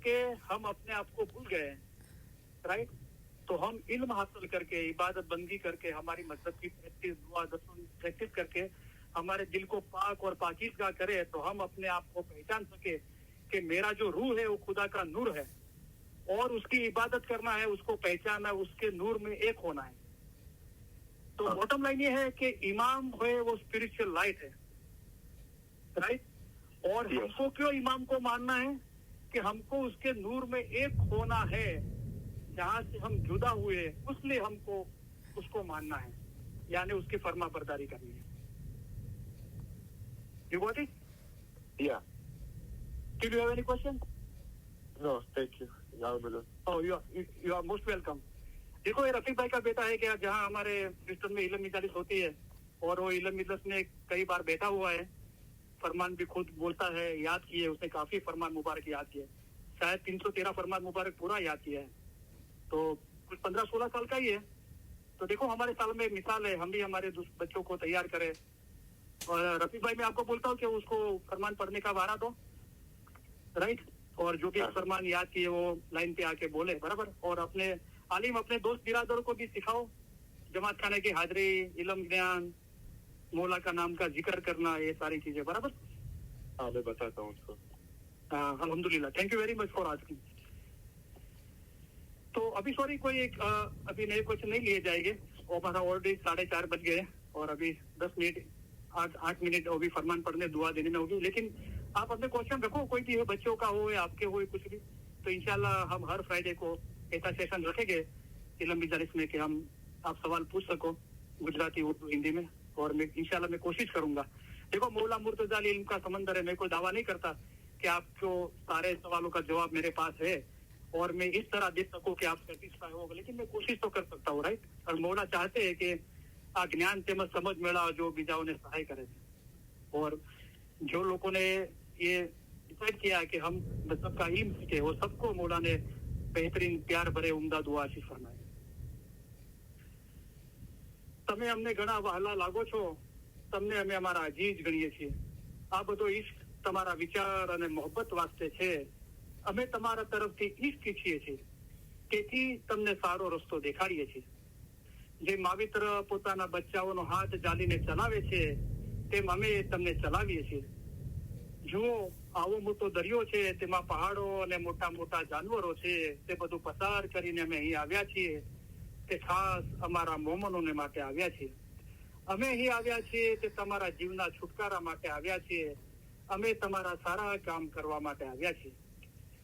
के हम अपने आप को भूल गए, राइट। तो हम इल्म हासिल करके, इबादत बंदी करके, हमारी मजहब की प्रैक्टिस, दुआ दसून प्रैक्टिस करके हमारे दिल को पाक और पाकीज़ा करे, तो हम अपने आप को पहचान सके कि मेरा जो रूह है वो खुदा का नूर है और उसकी इबादत करना है, उसको पहचानना, उसके नूर में एक होना है। तो बॉटम लाइन ये है कि इमाम है वो स्पिरिचुअल लाइट है, राइट। और हमको क्यों इमाम को मानना है कि हमको उसके नूर में एक होना है, जहां से हम जुदा हुए, उसलिए हमको उसको मानना है, यानी उसकी फर्मा बरदारी करनी है। You got it? Yeah. Do you have any question? No, thank you. Oh, you are most welcome. देखो, ये रफीक भाई का बेटा है क्या, जहाँ हमारे सिस्टम में इल्म मजलिस होती है और वो इल्म मजलिस में कई बार बैठा हुआ है, फरमान भी खुद बोलता है, याद किए उसने, काफी फरमान मुबारक याद किए, शायद 313 फरमान मुबारक पूरा याद किया है, तो कुछ 15-16 साल का ही है। तो देखो, हमारे साल में मिसाल है, हम भी हमारे बच्चों को तैयार करें। और रफीक भाई, मैं आपको बोलता हूँ कि उसको फरमान पढ़ने का वारा दो, राइट। और जो भी फरमान याद किए वो लाइन पे आके बोले, बराबर। और अपने आलिम, अपने दोस्त बिरादर को भी सिखाओ, जमात खाने की हाजिरी, इल्म ज्ञान, मौला का नाम का जिक्र करना, ये सारी चीजें, बराबर। हाँ, मैं बताता हूँ उसको। अल्हम्दुलिल्लाह, thank you very much for asking. तो अभी सॉरी, कोई अभी नए क्वेश्चन नहीं लिए जाएंगे, और हमारा ऑलरेडी 4:30 बज गए और अभी 10 मिनट 8 मिनट अभी फरमान पढ़ने दुआ देने में होगी। लेकिन आप अपने क्वेश्चन रखो, कोई भी हो, बच्चों का हो या आपके हो, कुछ भी, तो इंशाल्लाह हम हर फ्राइडे को ऐसा सेशन रखेंगे इल्म मजलिस में कि हम आप सवाल पूछ सको गुजराती, उर्दू, हिंदी में। और मैं इंशाल्लाह मैं कोशिश करूंगा। देखो, मौला मुर्तजा इल्म का समंदर है, मैं कोई दावा नहीं करता कि आपको सारे सवालों का जवाब मेरे पास है और मैं इस तरह दे सकूं कि आप सेटिस्फाई हो, लेकिन मैं कोशिश तो कर सकता हूँ, राइट। और मौला चाहते हैं कि आ ज्ञान તેમજ समझ मेला जो બીજાઓને સહાય કરે છે। और जो लोगों ने ये डिसाइड किया कि हम मजहब का इल्म सीखे, वो सबको मौला ने बेहतरीन प्यार भरे उम्दा दुआ आशीष फरमाए। તમે અમને ઘણા વહાલા લાગો છો, તમને અમે અમારા અજીજ ગણીએ છીએ। આ બધો ઈશ્ક તમારા વિચાર અને મોહબ્બત વાસ્તે છે। અમે તમારા તરફથી ઈશ્ક ઈચ્છીએ છીએ, તેથી તમને સારો રસ્તો દેખાડીએ છીએ। જે માવિત્ર પોતાના બચ્ચાઓનો હાથ જાલીને ચલાવે છે, તેમ અમે તમને ચલાવીએ છીએ। જુઓ, આવો મોટો દરિયો છે, તેમાં પહાડો અને મોટા મોટા જાનવરો છે, તે બધું પસાર કરીને અમે અહીં આવ્યા છીએ। તે ખાસ અમારા મોમનોને માટે આવ્યા છીએ। અમે અહીં આવ્યા છીએ તે તમારા જીવના છુટકારા માટે આવ્યા છીએ। અમે તમારા સારા કામ કરવા માટે આવ્યા છીએ।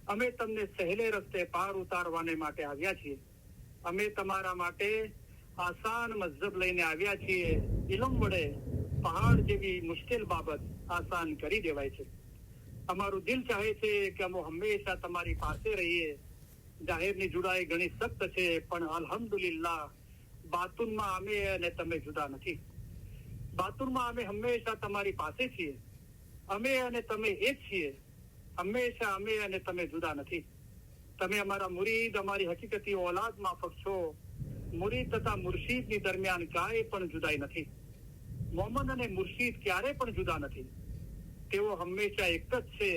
અમે તમને સહેલે રસ્તે પાર ઉતારવાને માટે આવ્યા છીએ। અમે તમારા માટે આસાન મઝહબ લઈને આવ્યા છીએ। ઇલમ વડે પહાડ જેવી મુશ્કેલ બાબત આસાન કરી દેવાય છે। અમારું દિલ ચાહે છે કે અમે હંમેશા તમારી પાસે રહીએ। જાહેરની જુદાઈ ઘણી સખ્ત છે, પણ અલ્હમ્દુલિલ્લાહ બાતુનમાં અમે અને તમે જુદા નથી। બાતુનમાં અમે હંમેશા તમારી પાસે છીએ। અમે અને તમે એક છીએ। હંમેશા અમે અને તમે જુદા નથી। તમે અમારા મુરીદ, અમારી હકીકતી ઓલાદ માફક છો। મુરીદ તથા મુર્શીદની દરમિયાન કાંઈ પણ જુદાઈ નથી। મોમન અને મુર્શીદ ક્યારે પણ જુદા નથી। તેઓ હંમેશા એક જ છે।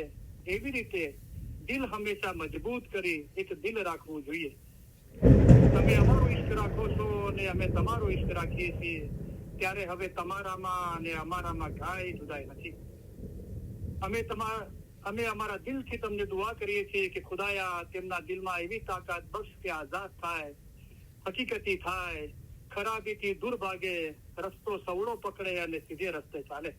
એવી રીતે દિલ હંમેશા મજબૂત કરી એક દિલ રાખવું જોઈએ। તમે અમારો ઇશ્ક રાખો છો અને અમે તમારો ઇશ્ક રાખીએ છીએ, ત્યારે હવે તમારામાં અને અમારામાં કાંઈ જુદાઈ નથી। અમે અમારા દિલથી તમને દુઆ કરીએ છીએ કે ખુદાયા તેમના દિલમાં એવી તાકાત બક્ષ કે આઝાદ થાય, હકીકતી થાય, ખરાબીથી દૂર ભાગે, રસ્તો સવળો પકડે અને સીધે રસ્તે ચાલે।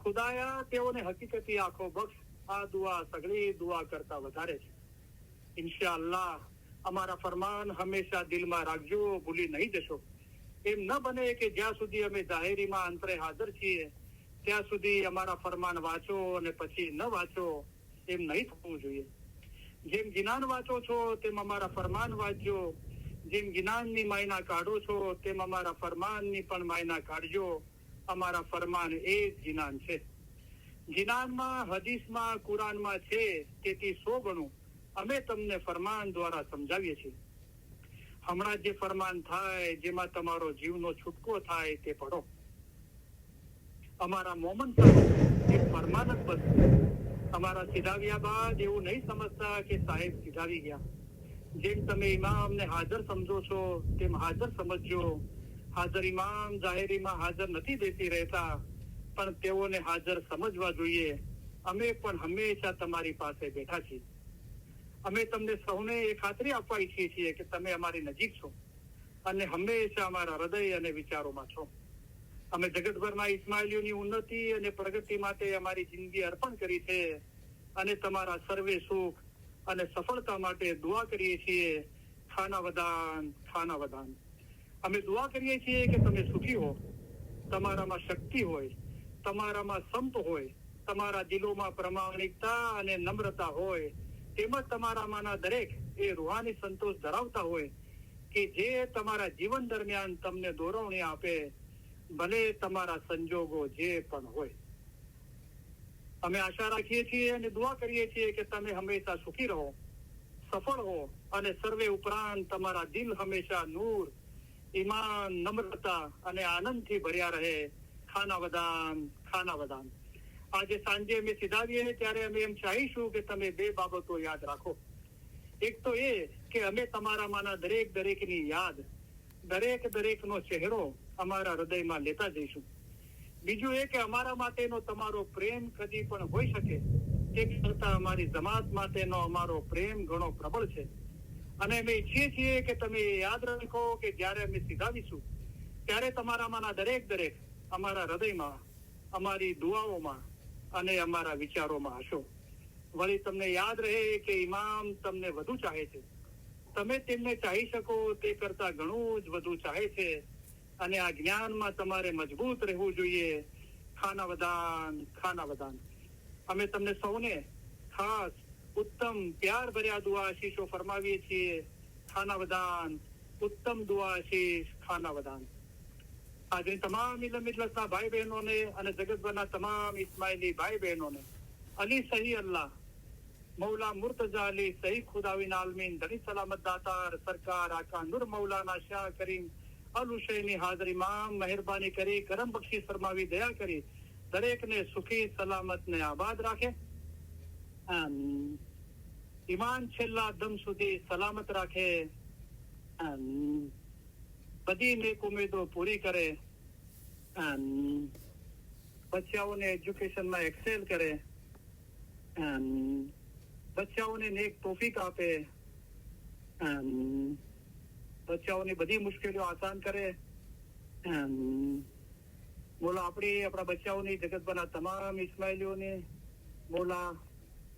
ખુદાયા તેઓને હકીકતી આંખો બક્ષ। આ દુઆ સગળી દુઆ કરતા વધારે છે। ઇન્શાઅલ્લાહ અમારા ફરમાન હંમેશા દિલમાં રાખજો, ભૂલી નહીં જશો। એમ ન બને કે જ્યાં સુધી અમે જાહેરીમાં અંતરે હાજર છીએ ત્યાં સુધી અમારા ફરમાન વાંચો અને પછી ન વાંચો, એમ નહીં થવું જોઈએ। જેમ જ્ઞાન વાંચો છો તેમ અમારા ફરમાન વાંચજો। જેમ જ્ઞાનની માયના કાઢો છો તેમ અમારા ફરમાનની પણ માયના કાઢજો। અમારા ફરમાન એ જ જ્ઞાન છે। જ્ઞાનમાં, હદીસમાં, કુરાનમાં છે, તેથી 100 ગણું અમે તમને ફરમાન દ્વારા સમજાવીએ છીએ। હમણાં જે ફરમાન થાય જેમાં તમારો જીવનો છૂટકો થાય તે પઢો। અમારા મોમન સાહેબ એ ફરમાન જ બસ અમારા સિધાવ્યા બાદ એવું નહીં સમજતા કે સાહેબ સિધાવી ગયા. જેમ તમે ઇમામને હાજર સમજો છો તેમ હાજર સમજજો. હાજર ઇમામ જાહેરીમાં હાજર નથી બેસી રહેતા, પણ તેઓને હાજર સમજવા જોઈએ. અમે પણ હંમેશા તમારી પાસે બેઠા છીએ. અમે તમને સૌને એ ખાતરી આપવા ઈચ્છીએ છીએ કે તમે અમારી નજીક છો અને હંમેશા અમારા હૃદય અને વિચારોમાં છો. અમે જગતભરના ઇસ્માઇલીઓની ઉન્નતિ અને પ્રગતિ માટે અમારી જિંદગી અર્પણ કરી છે અને તમારા સર્વે સુખ અને સફળતા માટે દુઆ કરીએ છીએ. ખાના વદાન, ખાના વદાન. અમે દુઆ કરીએ છીએ કે તમે સુખી હો, તમારામાં શક્તિ હોય, તમારામાં સંપ હોય, તમારા દિલોમાં પ્રમાણિકતા અને નમ્રતા હોય, તેમજ તમારામાંના દરેક એ રૂહાની સંતોષ ધરાવતા હોય કે જે તમારા જીવન દરમિયાન તમને દોરવણી આપે, ભલે તમારા સંજોગો જે પણ હોય. અમે આશા રાખીએ છીએ અને દુઆ કરીએ છીએ કે તમે હંમેશા સુખી રહો, સફળ હો અને સર્વે ઉપરાંત તમારા દિલ હંમેશા નૂર, ઈમાન, નમ્રતા અને આનંદથી ભર્યા રહે. ખાના વદાન, ખાના વદાન. આજે સાંજે અમે સિધાવીએ ત્યારે અમે એમ ચાહીશું કે તમે બે બાબતો યાદ રાખો. એક તો એ કે અમે તમારામાંના દરેકની યાદ, દરેકનો ચહેરો અમારા હૃદયમાં લેતા જઈશું. બીજું એ કે અમારા માટેનો તમારો પ્રેમ કદી પણ હોઈ શકે તે કરતા અમારી જમાત માટેનો અમારો પ્રેમ ઘણો પ્રબળ છે. અને અમે ઈચ્છીએ છીએ કે તમે યાદ રાખો કે જ્યારે અમે સિધાવીશું ત્યારે તમારામાંના દરેક અમારા હૃદયમાં, અમારી દુઆઓમાં અને અમારા વિચારોમાં હશો. વળી તમને યાદ રહે કે ઇમામ તમને વધુ ચાહે છે. તમે તેમને ચાહી શકો તે કરતા ઘણું જ વધુ ચાહે છે અને આ જ્ઞાનમાં તમારે મજબૂત રહેવું જોઈએ. ખાના વદાન, ખાના વદાન. અમે તમને સૌને ખાસ ઉત્તમ પ્યાર ભર્યા દુઆ આશીષો ફરમાવીએ છીએ. ખાના વદાન, ઉત્તમ દુઆ આશીષ, ખાના વદાન. આજે તમામ મિલતના ભાઈ બહેનોને અને જગતભરના તમામ ઇસ્માઇલી ભાઈ બહેનોને અલી સહી અલ્લાહ, મૌલા મુર્તજા અલી સહી ખુદાવિન આલમીન, ધણી સલામત દાતાર સરકાર આકા નૂર મૌલાના શાહ કરીમ અલ હુસૈની હાજર ઇમામ મહેરબાની કરી કરમ બક્ષી ફરમાવી દયા કરી દરેકને સુખી સલામત ને આબાદ રાખે. આમીન. ઈમાન છેલ્લા દમ સુધી સલામત રાખે. આમીન. બધી નેક ઉમેદો પૂરી કરે. આમીન. બચ્ચાઓને એજ્યુકેશનમાં એક્સેલ કરે. આમીન. બચ્ચાઓને નેક તોફીક આપે. આમીન. બચ્ચાઓની બધી મુશ્કેલીઓ આસાન કરે. આમીન. મોલા આપણા બચ્ચાઓની જગતભરના તમામ ઇસ્માઇલીઓની મોલા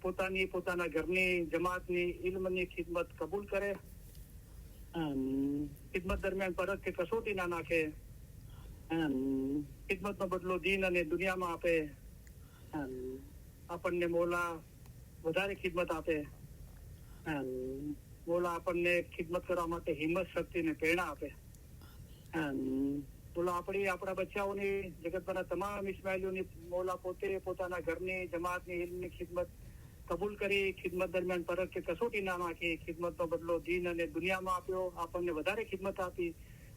પોતાના ઘરની જમાતની ઇલ્મની ખિદમત કબૂલ કરે. ખિદમત દરમિયાન પરખ કે કસોટી ના નાખે. ખિદમતનો બદલો દીન અને દુનિયામાં આપે. આપણને મોલા વધારે ખિદમત આપે. મોલા આપણને ખિદમત કરવા માટે હિંમત, શક્તિ ને પ્રેરણા આપે. મોલા આપણા બચ્ચાઓની જગતભરના તમામ ઇસ્માઇલીઓની મોલા પોતે પોતાના ઘરની જમાતની ઇલ્મની ખિદમત કબૂલ કરી. ખિદમત દરમિયાન પરખ કે કસોટી ના નાખી. ખિદમતનો બદલો દીન અને દુનિયામાં આપ્યો. આપણને વધારે ખિદમત આપી,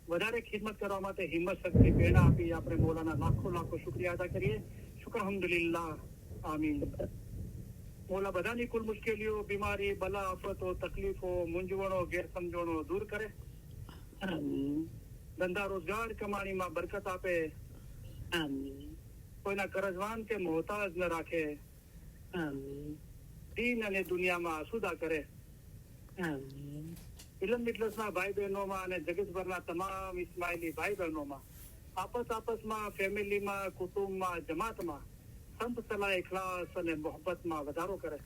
વધારે ખિદમત કરવા માટે હિંમત, શક્તિ, પ્રેરણા આપી. આપણે મોલાના લાખો શુક્રિયા અદા કરીએ. શુક્ર અલ્હમ્દુલિલ્લાહ. આમીન. મોલા બધાની કુલ મુશ્કેલીઓ, બીમારી, બલા, આફતો, તકલીફો, મૂંઝવણો, ગેરસમજણો દૂર કરે. ધંધા રોજગાર કમાણીમાં બરકત આપે. કોઈના કરજવાન કે મોહતાજ ન રાખે. દીન અને દુનિયામાં આસુદા કરે. ઇલમ મિટલસના ભાઈ બહેનોમાં અને જગતભરના તમામ ઇસ્માઇલી ભાઈ બહેનોમાં આપસમાં, ફેમિલીમાં, કુટુંબમાં, જમાતમાં સંત સલાહ, ઇખલાસ અને મોહબ્બતમાં વધારો કરે.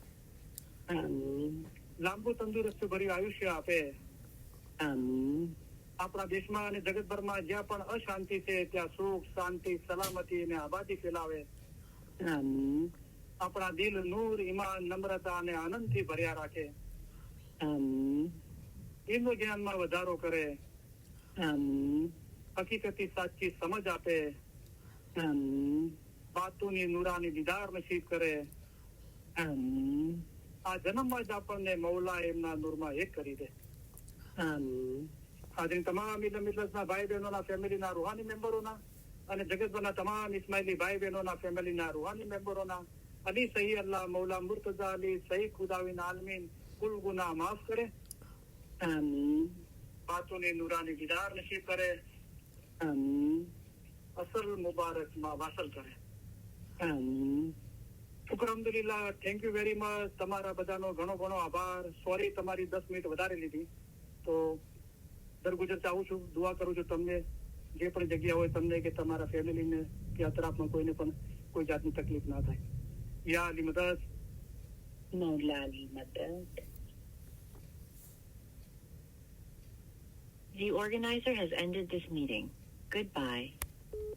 લાંબુ તંદુરસ્તી ભર્યું આયુષ્ય આપે. આપણા દેશમાં અને જગતભરમાં જ્યાં પણ અશાંતિ છે ત્યાં સુખ, શાંતિ, સલામતી અને આબાદી ફેલાવે. આપણા દિલ નૂર, ઈમાન, નમ્રતા અને આનંદથી ભર્યા રાખે. ઇલ્મ જ્ઞાનમાં વધારો કરે. હકીકતી સાચી સમજ આપે. બાતુની નૂરાની દીદાર નસીબ કરે. આ જન્મમાં જ આપણને મૌલા એમના નૂરમાં એક કરી દે. આજે તમામ મિલતના ભાઈ બહેનોના ફેમિલીના રૂહાની મેમ્બરોના અને જગતભરના તમામ ઇસ્માઇલી ભાઈ બહેનોના ફેમિલીના રૂહાની મેમ્બરોના अली सही अल्लाह मौला मुर्तजा अली सही खुदाविन आलमीन कुल गुनाह माफ करे, आमीन बातों ने नूरानी दीदार नसीब करे, आमीन असल मुबारक मां वासल करे. आमीन શુક્ર અલ્હમ્દુલિલ્લાહ. Thank you very much. તમારા બધાનો ઘણો ઘણો આભાર. સોરી તમારી 10 મિનિટ વધારે લીધી. તો દરગુજર ચાહું છું, દુઆ કરું છું તમને જે પણ જગ્યા હોય તમને કે તમારા ફેમિલીને કે અતરાફમાં કોઈને પણ કોઈ જાતની તકલીફ ના થાય. યા અલી મદદ. मौला अली मदद. The organizer has ended this meeting. Goodbye.